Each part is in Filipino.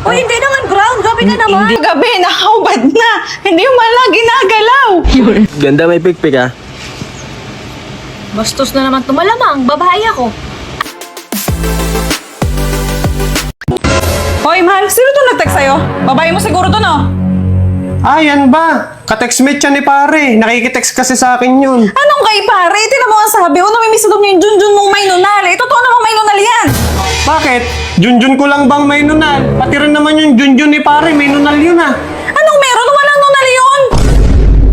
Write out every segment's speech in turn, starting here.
O hindi naman, ground. Gabi ka naman. Hindi gabi, nakahubad na. Hindi mo man lang ginagalaw. Ganda, may pikpik ah. Bastos na naman tumalamang. Babae ako. Hoy, mahal, sino to nag-text sa'yo? Babae mo siguro to, no? Ah, yan ba? Ka-textmate yan ni pare. Nakikitext kasi sa akin yun. Anong kay pare? Tinan mo ang sabi. Namimiss daw niya yung Junjun mong may nunal. Totoo namang may nunal yan. Bakit? Junjun ko lang bang may nunal? Pati rin naman yung Junjun ni pare, may nunal yun ah. Anong meron? Walang nunal yun.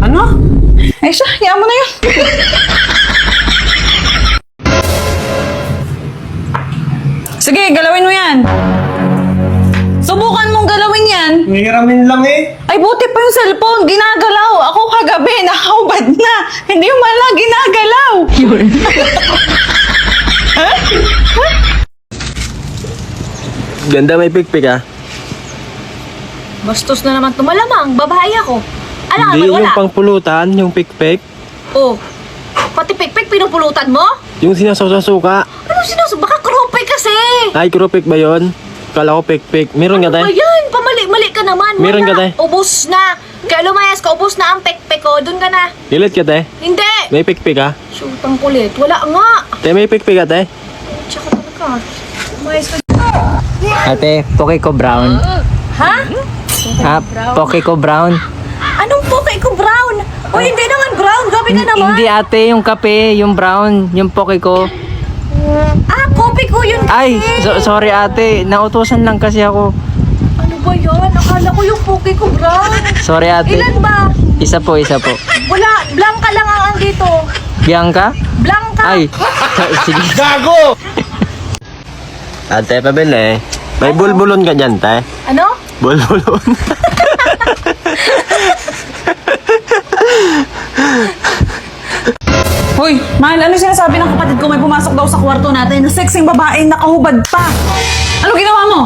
Ano? Ay siya, hayaan mo na yun. Sige, galawin mo yan. Subukan mong galawin yan. Hihiramin lang eh. Ay, buti pa yung cellphone. Ginagalaw. Ako kagabi, nakahubad na. Hindi mo man lang ginagalaw. Ganda, may pikpik ah. Bastos na naman tumalamang. Babae ako. Ano ka Hindi, naman, wala? yung pangpulutan, yung pikpik. Oh. Pati pikpik pinupulutan mo? Yung sinasaw sa suka. Ano sinasabi? Baka krupay kasi. Ay, krupik ba yun? Kala ko pikpik. Meron ka, Ano ba tay? yan? Pamali-mali ka naman. Meron Wala. ka, tay? Ubus na. Kaya lumayas ka, ubus na ang pekpek ko. Doon ka na. Dilit ka, tay? Hindi. May pikpik ah. Shootang kulit. Wala nga. Tay, may pikpik ka, tay? Tsaka talaga. Lumayas ka. Ate, poke ko brown. Ha? Ha? Poke ko brown. Anong poke ko brown? O hindi naman brown. Gabi ka naman. Hindi ate, yung kape, yung brown, yung poke ko. Ah, kopi ko yun kasi. Ay, sorry ate, nautusan lang kasi ako. Ano ba yan? Akala ko yung poke ko brown. Sorry ate. Ilan ba? Isa po, isa po. Wala. Blanca lang ang dito. Bianca? Blanca. Ay, sige. Ate, pabili. May bulbulon ka dyan, tay? Ano? Bulbulon. Hoy, mahal, ano sinasabi ng kapatid ko may pumasok daw sa kwarto natin na sexing babaeng nakahubad pa? Ano ginawa mo?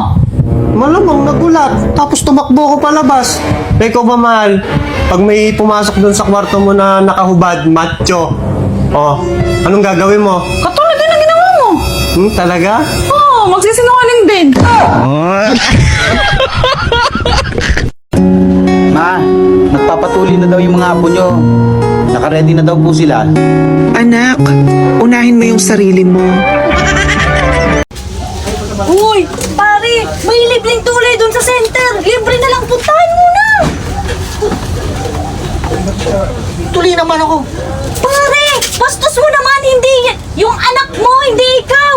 Malamang nagulat. Tapos tumakbo ko palabas. Ikaw ba, mahal? Pag may pumasok dun sa kwarto mo na nakahubad, macho. Oh, anong gagawin mo? Katulad din ang ginawa mo. Talaga? Oo, magsisinungaling din. Ma, nagpapatuloy na daw yung mga apo nyo. Nakaready na daw po sila. Anak, unahin mo yung sarili mo. Uy, pare, may libreng tulay doon sa center. Libre na lang, puntahan mo na. Tuloy naman ako. Pare, bastos mo naman, hindi yung anak mo, hindi ikaw.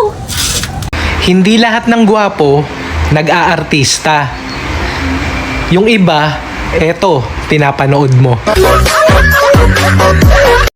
Hindi lahat ng gwapo nag-aartista. Yung iba, eto, pinapanood mo.